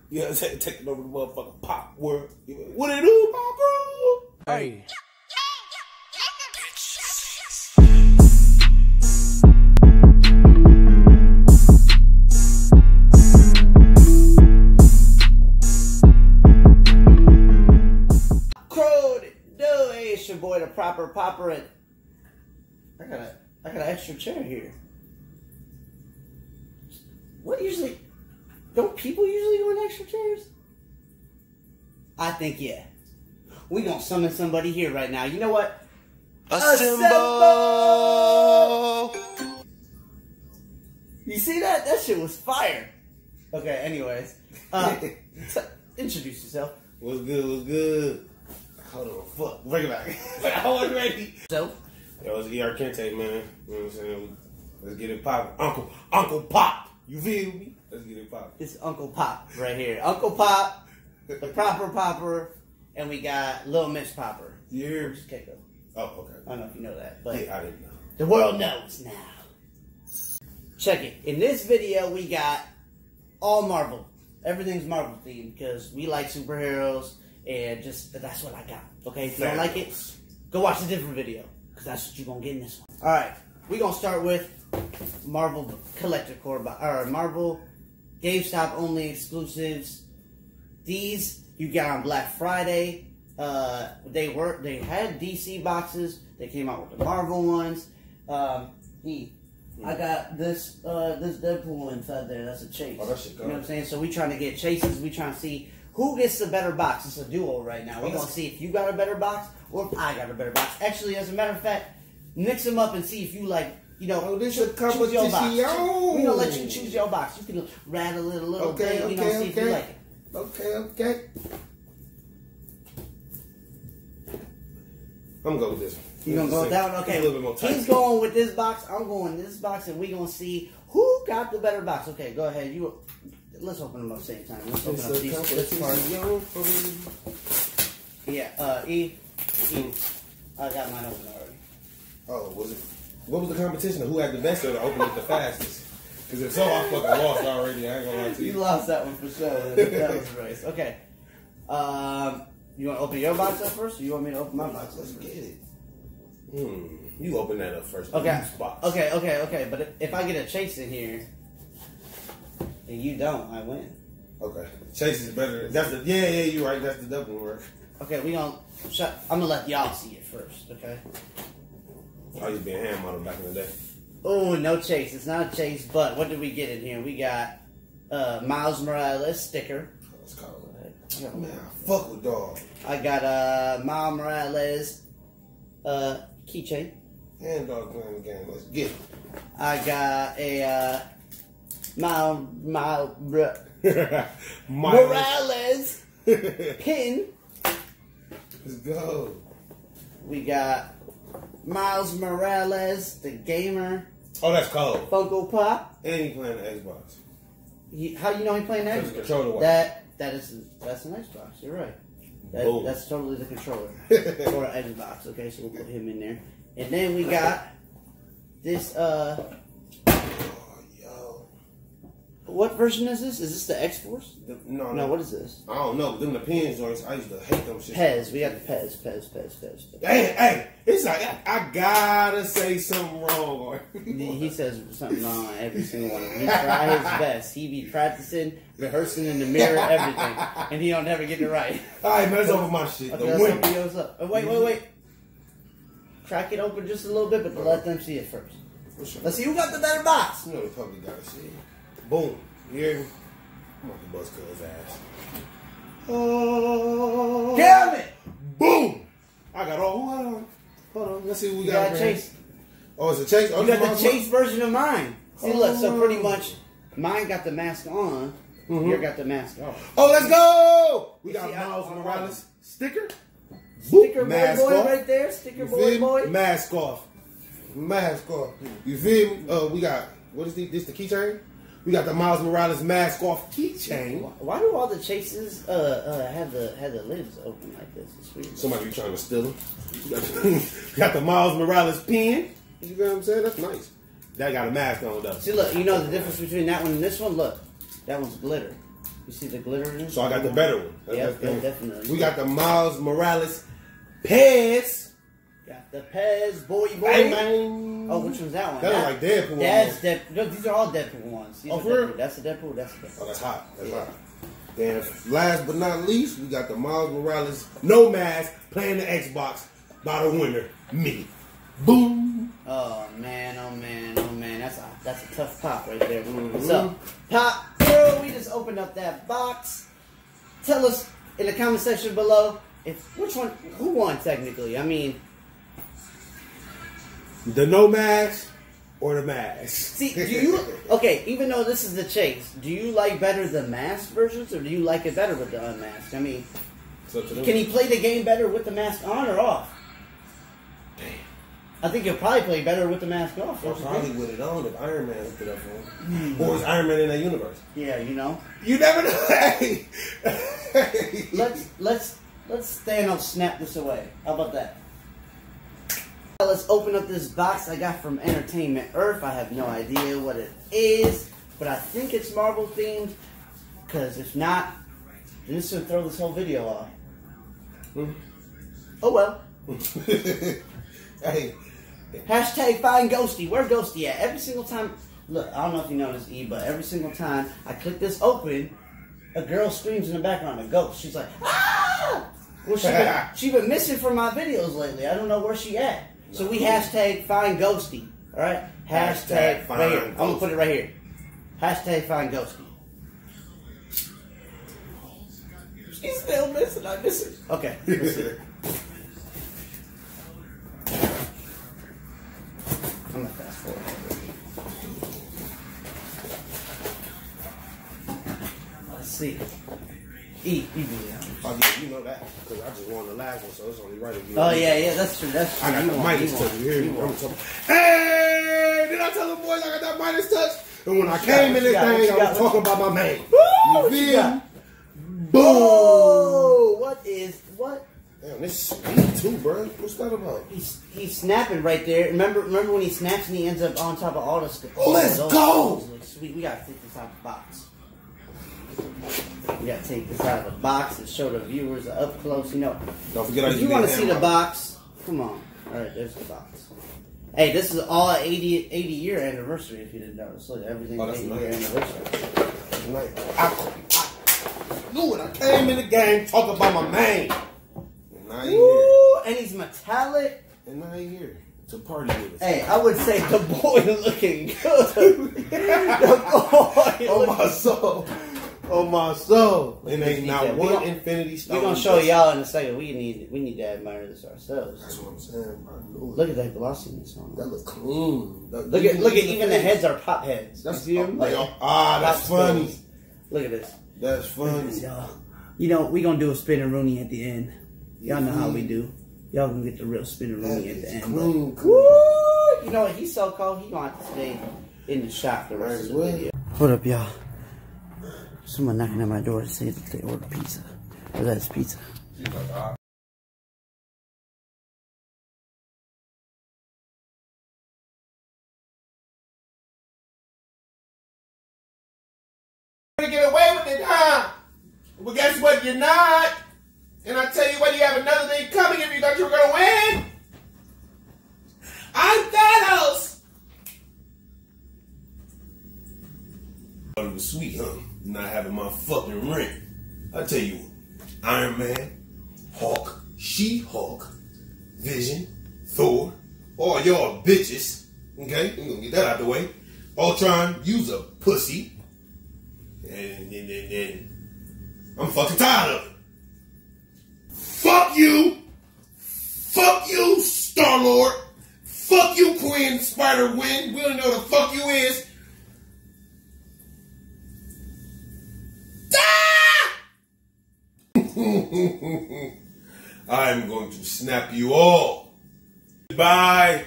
You know what I'm saying? Taking over the motherfucking pop world. What it do, pop bro? Hey. It's your boy, the proper popper, and I got an extra chair here. Don't people usually go in extra chairs? I think, yeah. We gonna summon somebody here right now. You know what? Assemble! You see that? That shit was fire. Okay, anyways. Introduce yourself. What's good, what's good? Hold on, fuck. Bring it back. I wasn't ready. So? Yo, it's KENTA, man. You know what I'm saying? Let's get it poppin'. Uncle Pop. You feel me? Let's get it poppin'. It's Uncle Pop right here. Uncle Pop, the proper popper, and we got Little Miss Popper. You hear me? KICKOFF. Oh, okay. I don't know if you know that, but yeah, I didn't know. The world knows now. Check it. In this video, we got all Marvel. Everything's Marvel themed because we like superheroes, and that's what I got. Okay, if you don't like it, go watch a different video because that's what you're gonna get in this one. All right, we're gonna start with Marvel Collector Core, or Marvel GameStop only exclusives. These you got on Black Friday. They had DC boxes. They came out with the Marvel ones. I got this Deadpool inside there. That's a chase. Oh, that shit. You know what I'm saying? So we trying to get chases. We trying to see who gets the better box. It's a duo right now. We're gonna see if you got a better box or if I got a better box. Actually, as a matter of fact, mix them up and see if you like. You know, this is choose your box. We're gonna let you choose your box. You can rattle it a little bit. You know, see if you like it. Okay. I'm gonna go with this one. You gonna go with that one? Okay. A little bit more tight. He's going with this box. I'm going with this box, and we gonna see who got the better box. Okay, go ahead. Let's open them up at the same time. Let's open up this part. Yeah. E. I got mine open already. Oh, was it? What was the competition of who had the best or to open it the fastest? Because if so, I fucking lost already. I ain't gonna lie to you. You lost that one for sure. That was a race. Okay. You want to open your box up first, or you want me to open my box? Let's get it. You open that up first. Okay. Okay. But if I get a chase in here, and you don't, I win. Okay. Chase is better. That's the you're right. That's the double work. Okay, I'm gonna let y'all see it first. Okay. I used to be a hand model back in the day. Oh, no chase. It's not a chase, but what did we get in here? We got Miles Morales sticker. Let's call it. Man, I fuck with dog. I got Miles Morales keychain. And dog playing the game. Let's get it. I got a Miles Morales pin. Let's go. We got Miles Morales, the gamer. Oh, that's cold. Funko Pop. And he playing the Xbox. How you know he playing the Xbox? Controller. That's an Xbox. You're right. That's totally the controller for an Xbox. Okay, so we'll put him in there. And then we got this. What version is this? Is this the X-Force? No. What is this? I don't know. But them the pins joints, I used to hate them shit. Pez. We got the Pez. Hey, it's like I gotta say something wrong. He says something wrong on every single one of them. He try his best. He be practicing, rehearsing in the mirror, everything, and he don't never get it right. All right, man, that's over my shit. Okay, let's open yours up. Oh, wait. Crack it open just a little bit, but let them see it first. Sure. Let's see who got the better box. You know the public gotta see it. Boom. You hear me? I'm about to bust cuz ass. Oh. Damn it! Boom! I got all. Hold on. Let's see what we got. You got a chase. Oh, it's a chase? Oh, you got the chase version of mine. See, look. So pretty much, mine got the mask on. Yours got the mask off. Oh, let's go! We got Miles Morales sticker. Sticker boy right there. Sticker boy. Mask off. You feel me? We got, what is this the keychain? We got the Miles Morales mask off keychain. Why do all the chases have the lids open like this? It's weird. Somebody be trying to steal them. Got the Miles Morales pen. You know what I'm saying? That's nice. That got a mask on though. See, look, you know the difference between that one and this one? Look, that one's glitter. You see the glitter in it? So I got the better one. Yep, definitely. We got the Miles Morales Pez. Got the Pez, boy. Hey, man. Oh, which one's that one? That's like Deadpool. That's Deadpool. No, these are all Deadpool ones. These oh, are for real? Deadpool. That's the Deadpool. That's the Deadpool. Oh, that's hot. That's hot. And last but not least, we got the Miles Morales No Mask playing the Xbox by the winner, me. Boom. Oh man, oh man, oh man. That's a tough pop right there. So, Pop Girl, we just opened up that box. Tell us in the comment section below who won technically. I mean, the No Mask or the Mask. See, even though this is the chase, do you like better the masked versions or do you like it better with the unmasked? I mean, can he play the game better with the mask on or off? Damn. I think he'll probably play better with the mask off. Or probably with it on if Iron Man hooked it up for him. Or is Iron Man in that universe? Yeah, you know. You never know. Hey. Let's Thanos snap this away. How about that? Let's open up this box I got from Entertainment Earth. I have no idea what it is, but I think it's Marvel themed. Because if not, then this will throw this whole video off. Oh well. Hey. Hashtag find Ghosty. Where Ghosty at? Every single time. Look, I don't know if you noticed, E, but every single time I click this open, a girl screams in the background, a ghost. She's like, ah! Well, she been missing from my videos lately. I don't know where she at. So we hashtag find Ghosty. Alright? Hashtag find right here. I'm going to put it right here. Hashtag find Ghosty. She's still missing. I miss her. Okay. Let's see. I'm going to fast forward. Let's see. You do that. Oh, yeah, you know that. Because I just won the last one, so it's only right if you. Oh, yeah, that's true. That's true. I got the Midas touch. You hear me? Hey! Did I tell the boys I got that Midas touch? And when I came in this thing, I was talking about my man. You feel me? Boom! Oh, what? Damn, this is sweet too, bro. What's that about? He's snapping right there. Remember when he snaps and he ends up on top of all the stuff? Let's go! Sweet. We gotta take this out of the box. We gotta take this out of the box and show the viewers up close. You know, don't forget if you want to see the box, come on. All right, there's the box. Hey, this is all 80-year anniversary. If you didn't notice, look, everything's 80-year anniversary. I knew it. I came in the game talking about my man. And now he's here. And he's metallic. And now he's here to party with us. Hey, I would say the boy looking good. The boy. Oh my soul. Oh my soul. And ain't not one Infinity Stone. We're gonna show y'all in a second. We need to admire this ourselves. That's what I'm saying, bro. Look at that glossiness on it. That looks clean. Look at even the heads are pop heads. That's see them? That's funny. Look at this. That's funny. Y'all. You know, we gonna do a spinner Rooney at the end. Y'all know how we do. Y'all gonna get the real spinner Rooney at the end. Woo! You know what? He's so cold. He gonna have to stay in the shop the rest of the video. Hold up, y'all. Someone knocking at my door to say that they ordered pizza. Or that's pizza. To get away with it, huh? Well, guess what? You're not. And I tell you what, you have another thing coming if you thought you were gonna win. I'm Thanos. It was sweet, huh? Not having my fucking rent. I tell you, Iron Man, Hulk, She-Hulk, Vision, Thor, all y'all bitches. Okay, we're gonna get that out the way. Ultron, you's a pussy. And I'm fucking tired of it. Fuck you! Fuck you, Star-Lord! Fuck you, Queen Spider-Wind! We don't know what the fuck you is! I'm going to snap you all. Goodbye.